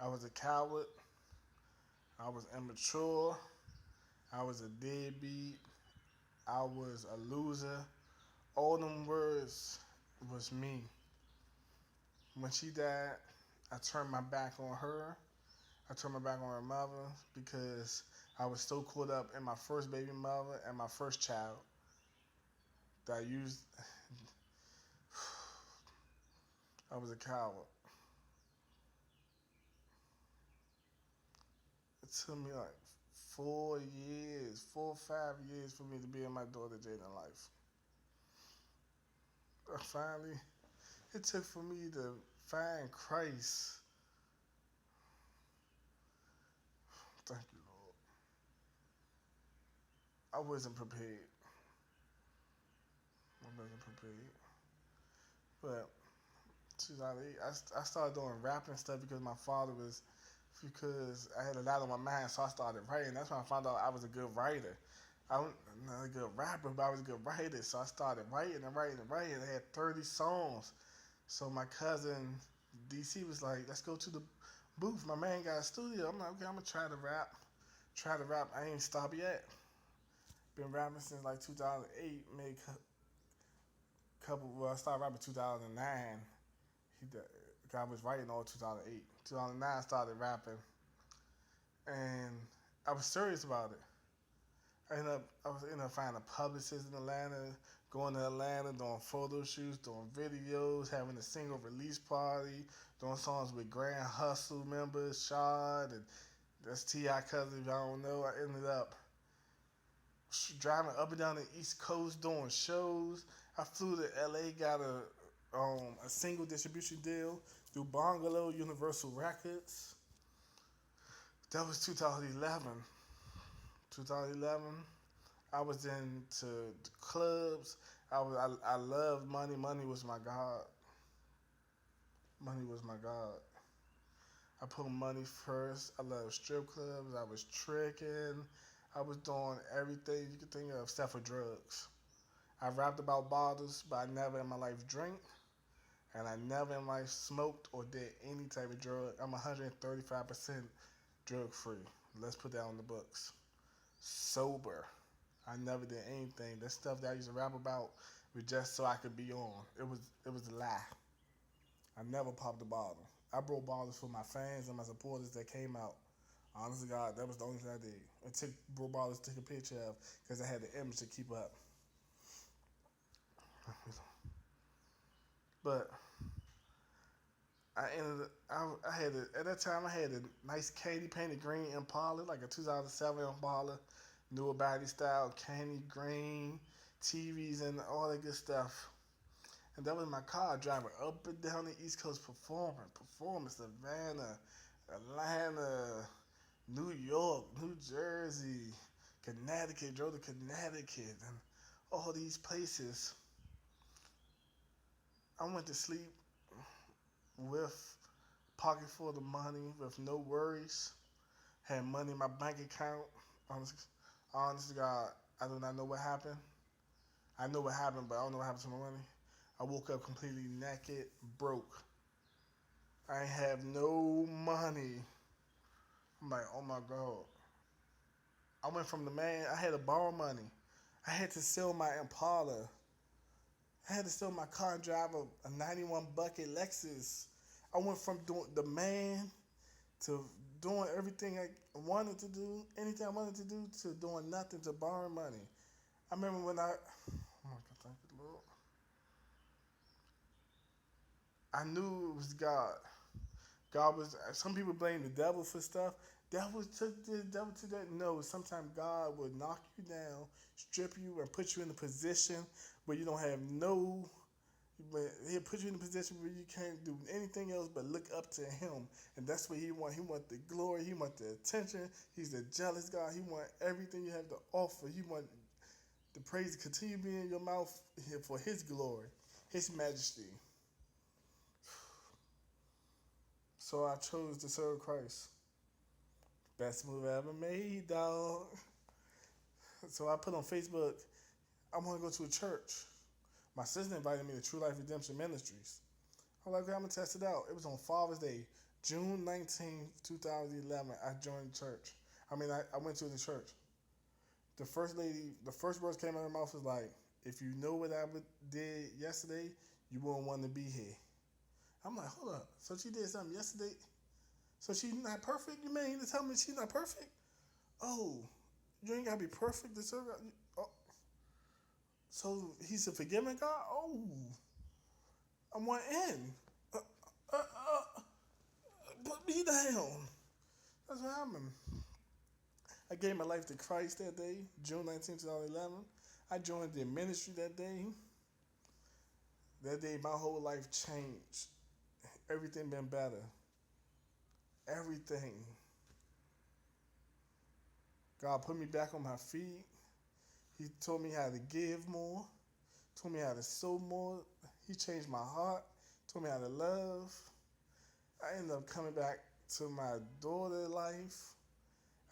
was a coward. I was immature. I was a deadbeat. I was a loser. All them words was me. When she died, I turned my back on her. I turned my back on her mother because I was so caught up in my first baby mother and my first child that I used. I was a coward. It took me like 4 years, 4 or 5 years for me to be in my daughter Jaden life. Finally, it took for me to find Christ. Thank you, Lord. I wasn't prepared. I wasn't prepared. But 2008, I started doing rapping stuff because my father was, because I had a lot on my mind, so I started writing. That's when I found out I was a good writer. I wasn't a good rapper, but I was a good writer. So I started writing and writing and writing. I had 30 songs. So my cousin DC was like, "Let's go to the booth. My man got a studio." I'm like, "Okay, I'm gonna try to rap. Try to rap. I ain't stopped yet. Been rapping since like 2008. Made couple. Well, I started rapping 2009. He, I was writing all 2008. 2009, I started rapping, and I was serious about it. I was ended up finding a publicist in Atlanta, going to Atlanta, doing photo shoots, doing videos, having a single release party, doing songs with Grand Hustle members, Shard, and that's T.I. cousin. If y'all don't know, I ended up driving up and down the East Coast doing shows. I flew to L.A., got a single distribution deal through Bungalow Universal Records. That was 2011. 2011. I was into the clubs. I loved money. Money was my god. Money was my god. I put money first. I loved strip clubs. I was tricking. I was doing everything you could think of except for drugs. I rapped about bottles, but I never in my life drank, and I never in my life smoked or did any type of drug. I'm 135% drug free. Let's put that on the books. Sober. I never did anything. That stuff that I used to rap about was just so I could be on. It was a lie. I never popped a bottle. I broke bottles for my fans and my supporters that came out. Honest to God, that was the only thing I did. I took broke bottles, took a picture of because I had the image to keep up. But I had at that time I had a nice candy painted green Impala, like a 2007 Impala, newer body style, candy green, TVs and all that good stuff. And that was my car driving up and down the East Coast performing Savannah, Atlanta, New York, New Jersey, Connecticut, drove to Connecticut, and all these places. I went to sleep with pocket full of money, with no worries. Had money in my bank account. Honest to God, I do not know what happened. I know what happened, but I don't know what happened to my money. I woke up completely naked, broke. I ain't have no money. I'm like, oh my God. I went from the man, I had to borrow money. I had to sell my Impala. I had to sell my car and drive a 91 bucket Lexus. I went from doing the man to doing everything I wanted to do, anything I wanted to do, to doing nothing, to borrowing money. I remember when oh my God, thank you, Lord. I knew it was God. God was. Some people blame the devil for stuff. Devil took this, devil took that. No, sometimes God will knock you down, strip you, and put you in a position where you don't have no. But he'll put you in a position where you can't do anything else but look up to him, and that's what he want. He want the glory. He want the attention. He's a jealous God. He want everything you have to offer. He want the praise to continue being in your mouth for His glory, His majesty. So I chose to serve Christ. Best move I ever made, dog. So I put on Facebook, I want to go to a church. My sister invited me to True Life Redemption Ministries. I'm like, okay, I'm gonna test it out. It was on Father's Day. June 19th, 2011, I joined church. I went to the church. The first words came out of her mouth was like, if you know what did yesterday, you won't want to be here. I'm like, hold up. So she did something yesterday? So she's not perfect? You mean to tell me she's not perfect? Oh, you ain't got to be perfect to serve God? Oh, so he's a forgiving God? Oh, I want in. Uh, uh, uh, put me down. That's what happened. I gave my life to Christ that day, June 19th, 2011. I joined the ministry that day. That day, my whole life changed. Everything been better. Everything. God put me back on my feet. He told me how to give more. Told me how to sow more. He changed my heart. Told me how to love. I ended up coming back to my daughter's life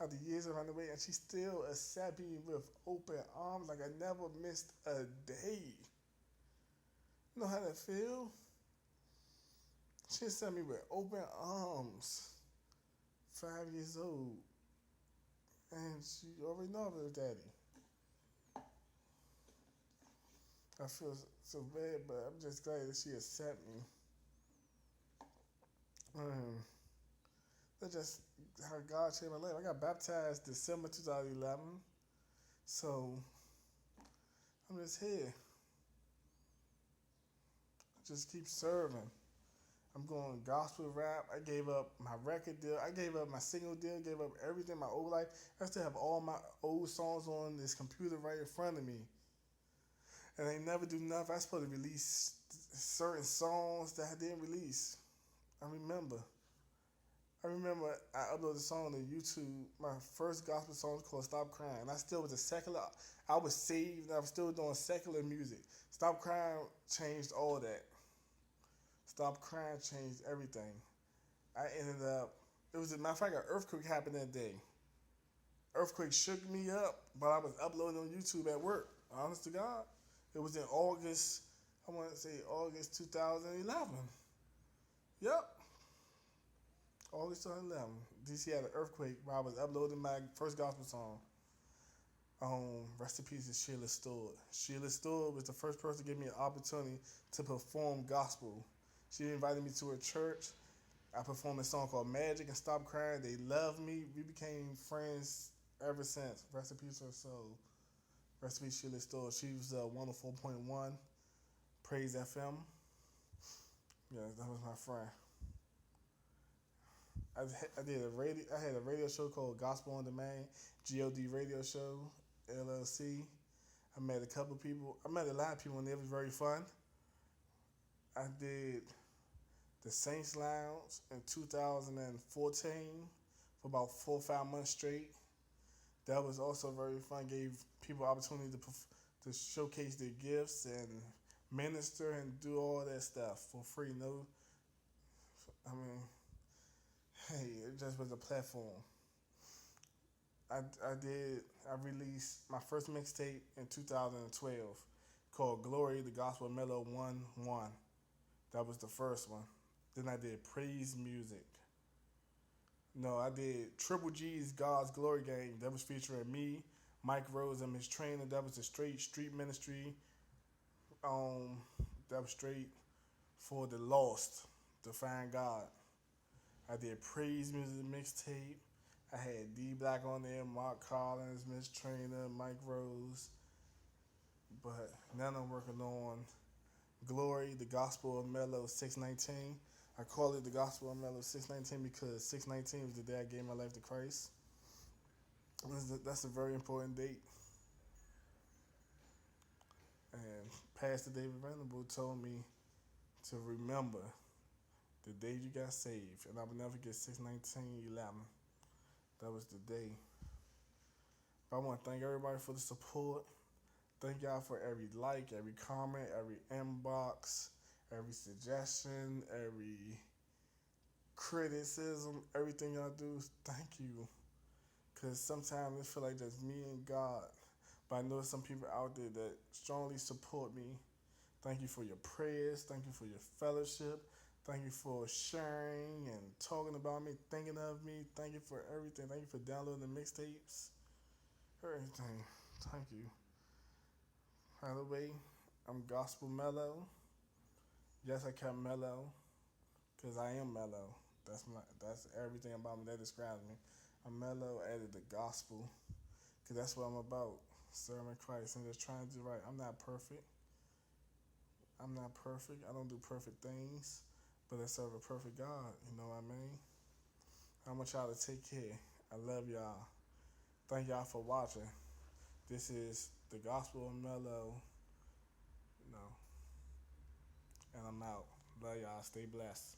after years around the way, and she still accepted me with open arms like I never missed a day. You know how that feel? She accepted me with open arms. 5 years old. And she already know I was daddy. I feel so bad, but I'm just glad that she accepted me. Um, that's just how God changed my life. I got baptized December 2011. So I'm just here. Just keep serving. I'm going gospel rap. I gave up my record deal. I gave up my single deal. Gave up everything, my old life. I still have all my old songs on this computer right in front of me. And I never do nothing. I supposed to release certain songs that I didn't release. I remember. I uploaded a song to YouTube. My first gospel song was called Stop Crying. I still was a secular. I was saved. I was still doing secular music. Stop Crying changed all that. Stop Crying changed everything. I ended up. It was a matter of fact, an earthquake happened that day. Earthquake shook me up, but I was uploading on YouTube at work. Honest to God, it was in August. I want to say August 2011. Yep, August 2011. DC had an earthquake while I was uploading my first gospel song. Rest in peace is Sheila Stewart. Sheila Stewart was the first person to give me an opportunity to perform gospel. She invited me to her church. I performed a song called Magic and Stop Crying. They loved me. We became friends ever since. Rest in peace her soul. Rest in peace Sheila Stewart. She was 104.1 Praise FM. Yeah, that was my friend. I did a radio. I had a radio show called Gospel on Demand, God Radio Show, LLC. I met a couple people. I met a lot of people, and it was very fun. I did the Saints Lounge in 2014 for about 4 or 5 months straight. That was also very fun. Gave people opportunity to showcase their gifts and minister and do all that stuff for free. No, I mean, hey, it just was a platform. I released my first mixtape in 2012 called Glory, the Gospel of Melo 1-1. That was the first one. Then I did Praise Music. No, I did Triple G's God's Glory Game. That was featuring me, Mike Rose, and his trainer. That was a straight street ministry. Um, that was straight for the lost to find God. I did Praise Music mixtape. I had D Black on there, Mark Collins, Miss Trainer, Mike Rose. But now I'm working on Glory, the Gospel of Melo 619. I call it the Gospel of Melo 619 because 619 was the day I gave my life to Christ. That's a very important date. And Pastor David Venable told me to remember the day you got saved. And I will never get 619-11. That was the day. But I want to thank everybody for the support. Thank y'all for every like, every comment, every inbox, every suggestion, every criticism, everything y'all do. Thank you. Because sometimes it feel like just me and God. But I know some people out there that strongly support me. Thank you for your prayers. Thank you for your fellowship. Thank you for sharing and talking about me, thinking of me. Thank you for everything. Thank you for downloading the mixtapes. Everything. Thank you. By the way, I'm Gospel Mellow. Yes, I kept mellow because I am mellow. That's everything about me that describes me. I'm mellow, added the gospel because that's what I'm about. Serving Christ and just trying to do right. I'm not perfect. I'm not perfect. I don't do perfect things, but I serve a perfect God. You know what I mean? I want y'all to take care. I love y'all. Thank y'all for watching. This is the Gospel of Melo, you know, and I'm out. Love y'all. Stay blessed.